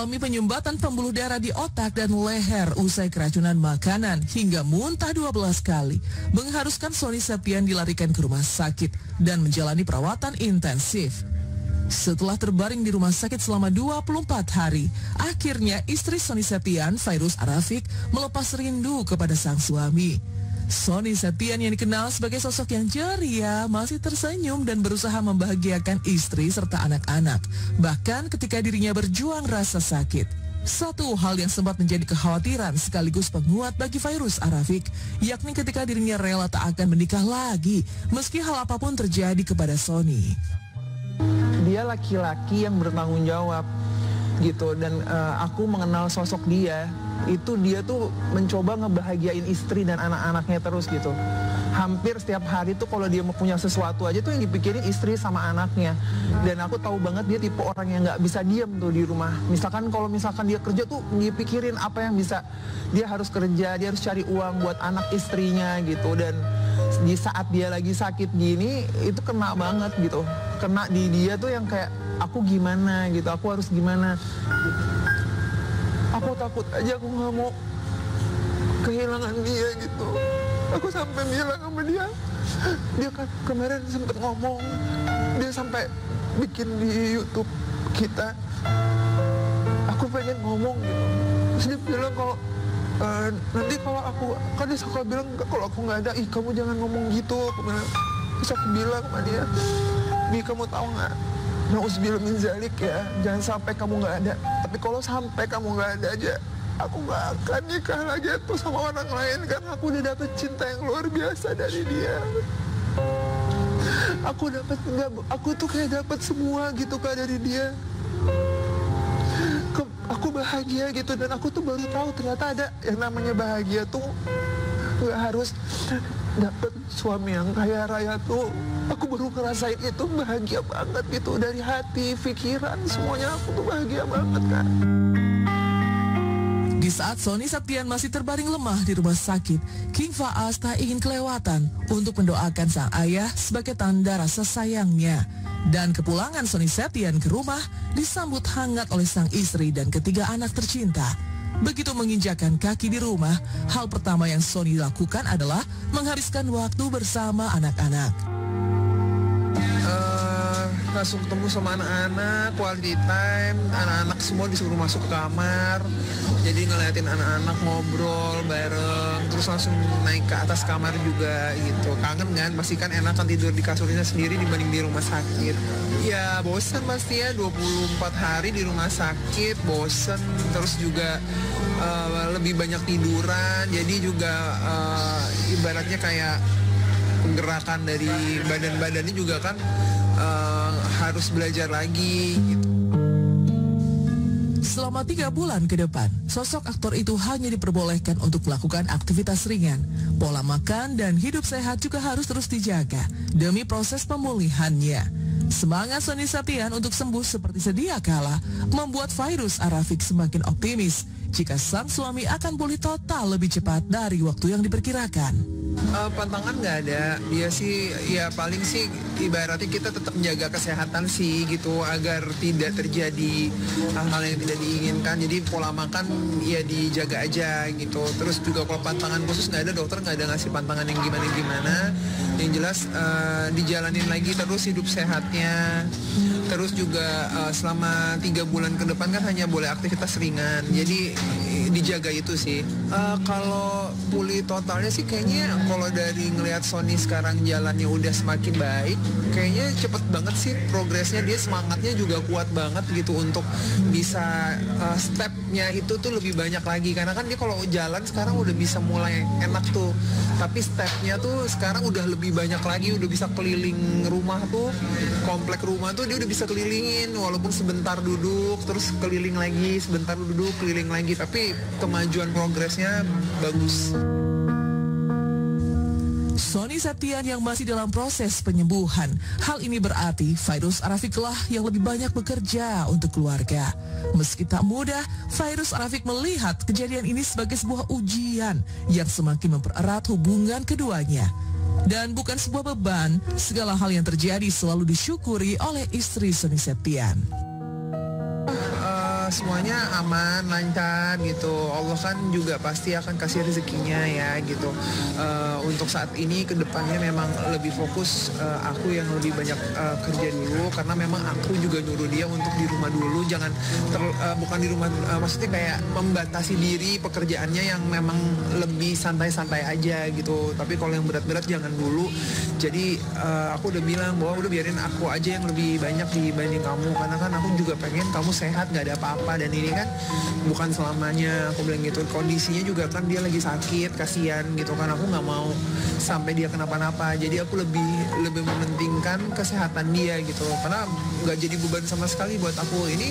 mengalami penyumbatan pembuluh darah di otak dan leher usai keracunan makanan hingga muntah 12 kali, mengharuskan Sony Septian dilarikan ke rumah sakit dan menjalani perawatan intensif. Setelah terbaring di rumah sakit selama 24 hari, akhirnya istri Sony Septian, Fairuz Arafik, melepas rindu kepada sang suami. Sony Septian yang dikenal sebagai sosok yang ceria masih tersenyum dan berusaha membahagiakan istri serta anak-anak, bahkan ketika dirinya berjuang rasa sakit. Satu hal yang sempat menjadi kekhawatiran sekaligus penguat bagi Fairuz Arafik, yakni ketika dirinya rela tak akan menikah lagi meski hal apapun terjadi kepada Sony. Dia laki-laki yang bertanggung jawab gitu, dan aku mengenal sosok dia. Itu dia tuh mencoba ngebahagiain istri dan anak-anaknya terus gitu. Hampir setiap hari tuh kalau dia mau punya sesuatu aja tuh yang dipikirin istri sama anaknya. Dan aku tahu banget dia tipe orang yang nggak bisa diem tuh di rumah. Kalau misalkan dia kerja tuh dipikirin apa yang bisa. Dia harus kerja, dia harus cari uang buat anak istrinya gitu. Dan di saat dia lagi sakit gini itu kena banget gitu. Kena di dia tuh yang kayak aku gimana gitu, aku harus gimana gitu. Aku takut aja, aku nggak mau kehilangan dia gitu. Aku sampai bilang sama dia kan kemarin sempet ngomong, dia sampai bikin di YouTube kita, aku pengen ngomong gitu. Terus dia bilang kalau nanti kalau aku, kan dia suka bilang kalau aku nggak ada, ih kamu jangan ngomong gitu. Aku bilang, terus aku bilang sama dia, Bi kamu tahu nggak? Nauzubillah min zalik ya, jangan sampai kamu nggak ada. Tapi kalau sampai kamu nggak ada aja, aku nggak akan nikah lagi tuh sama orang lain, karena aku udah dapet cinta yang luar biasa dari dia. Aku tuh kayak dapet semua gitu Kak dari dia. Aku bahagia gitu, dan aku tuh baru tahu ternyata ada yang namanya bahagia tuh nggak harus dapet suami yang kaya raya tuh. Aku baru ngerasain itu bahagia banget gitu, dari hati, pikiran, semuanya aku tuh bahagia banget Kak. Di saat Sony Septian masih terbaring lemah di rumah sakit, King Faas tak ingin kelewatan untuk mendoakan sang ayah sebagai tanda rasa sayangnya. Dan kepulangan Sony Septian ke rumah disambut hangat oleh sang istri dan ketiga anak tercinta. Begitu menginjakan kaki di rumah, hal pertama yang Sony lakukan adalah menghabiskan waktu bersama anak-anak. Langsung ketemu sama anak-anak, quality time, anak-anak semua disuruh masuk ke kamar, jadi ngeliatin anak-anak ngobrol bareng, terus langsung naik ke atas kamar juga gitu. Kangen kan, pasti kan enak kan tidur di kasurnya sendiri dibanding di rumah sakit. Ya bosen pasti ya, 24 hari di rumah sakit, bosen, terus juga lebih banyak tiduran, jadi juga ibaratnya kayak gerakan dari badan-badannya juga kan harus belajar lagi gitu. Selama 3 bulan ke depan, sosok aktor itu hanya diperbolehkan untuk melakukan aktivitas ringan. Pola makan dan hidup sehat juga harus terus dijaga demi proses pemulihannya. Semangat Sony Septian untuk sembuh seperti sedia kala membuat Fairuz Arafik semakin optimis jika sang suami akan pulih total lebih cepat dari waktu yang diperkirakan. Pantangan nggak ada, dia sih ya paling sih ibaratnya kita tetap menjaga kesehatan sih gitu agar tidak terjadi hal-hal yang tidak diinginkan. Jadi pola makan ya dijaga aja gitu. Terus juga kalau pantangan khusus nggak ada, dokter nggak ada ngasih pantangan yang gimana-gimana. Yang jelas dijalanin lagi terus hidup sehatnya. Terus juga selama 3 bulan ke depan kan hanya boleh aktivitas ringan. Jadi dijaga itu sih. Kalau pulih totalnya sih kayaknya kalau dari ngelihat Sony sekarang jalannya udah semakin baik, kayaknya cepet banget sih progresnya. Dia semangatnya juga kuat banget gitu untuk bisa stepnya itu tuh lebih banyak lagi. Karena kan dia kalau jalan sekarang udah bisa mulai enak tuh, tapi stepnya tuh sekarang udah lebih banyak lagi. Udah bisa keliling rumah tuh, komplek rumah tuh dia udah bisa kelilingin, walaupun sebentar duduk terus keliling lagi, sebentar duduk keliling lagi, tapi kemajuan progresnya bagus. Sony Septian yang masih dalam proses penyembuhan. Hal ini berarti Fairuz Arafik lah yang lebih banyak bekerja untuk keluarga. Meski tak mudah, Fairuz Arafik melihat kejadian ini sebagai sebuah ujian yang semakin mempererat hubungan keduanya. Dan bukan sebuah beban, segala hal yang terjadi selalu disyukuri oleh istri Sony Septian. semuanya aman, lancar gitu. Allah kan juga pasti akan kasih rezekinya ya gitu. Untuk saat ini kedepannya memang lebih fokus aku yang lebih banyak kerja dulu, karena memang aku juga nyuruh dia untuk di rumah dulu, jangan bukan di rumah, maksudnya kayak membatasi diri pekerjaannya yang memang lebih santai-santai aja gitu. Tapi kalau yang berat-berat jangan dulu. Jadi aku udah bilang bahwa udah biarin aku aja yang lebih banyak dibanding kamu, karena kan aku juga pengen kamu sehat, gak ada apa-apa, dan ini kan bukan selamanya, aku bilang gitu. Kondisinya juga kan dia lagi sakit, kasihan gitu kan, aku nggak mau sampai dia kenapa-napa. Jadi aku lebih mementingkan kesehatan dia gitu, karena nggak jadi beban sama sekali buat aku ini.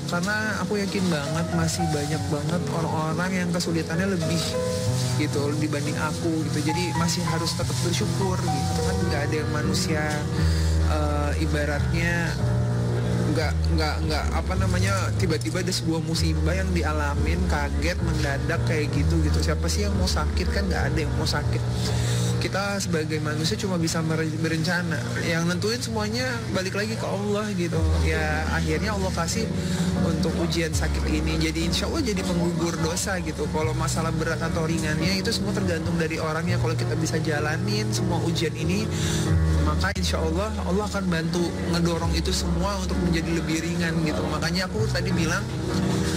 Karena aku yakin banget masih banyak banget orang-orang yang kesulitannya lebih gitu dibanding aku gitu. Jadi masih harus tetap bersyukur gitu kan, nggak ada yang manusia ibaratnya nggak apa namanya, tiba-tiba ada sebuah musibah yang dialamin kaget mendadak kayak gitu. Siapa sih yang mau sakit? Kan nggak ada yang mau sakit. Kita sebagai manusia cuma bisa berencana, yang nentuin semuanya balik lagi ke Allah gitu ya. Akhirnya Allah kasih untuk ujian sakit ini, jadi insya Allah jadi penggugur dosa gitu. Kalau masalah berat atau ringannya itu semua tergantung dari orangnya. Kalau kita bisa jalanin semua ujian ini, maka insya Allah Allah akan bantu ngedorong itu semua untuk menjadi lebih ringan gitu. Makanya aku tadi bilang,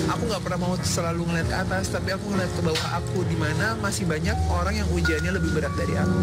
aku nggak pernah mau selalu ngeliat ke atas, tapi aku ngeliat ke bawah aku, di mana masih banyak orang yang ujiannya lebih berat dari aku.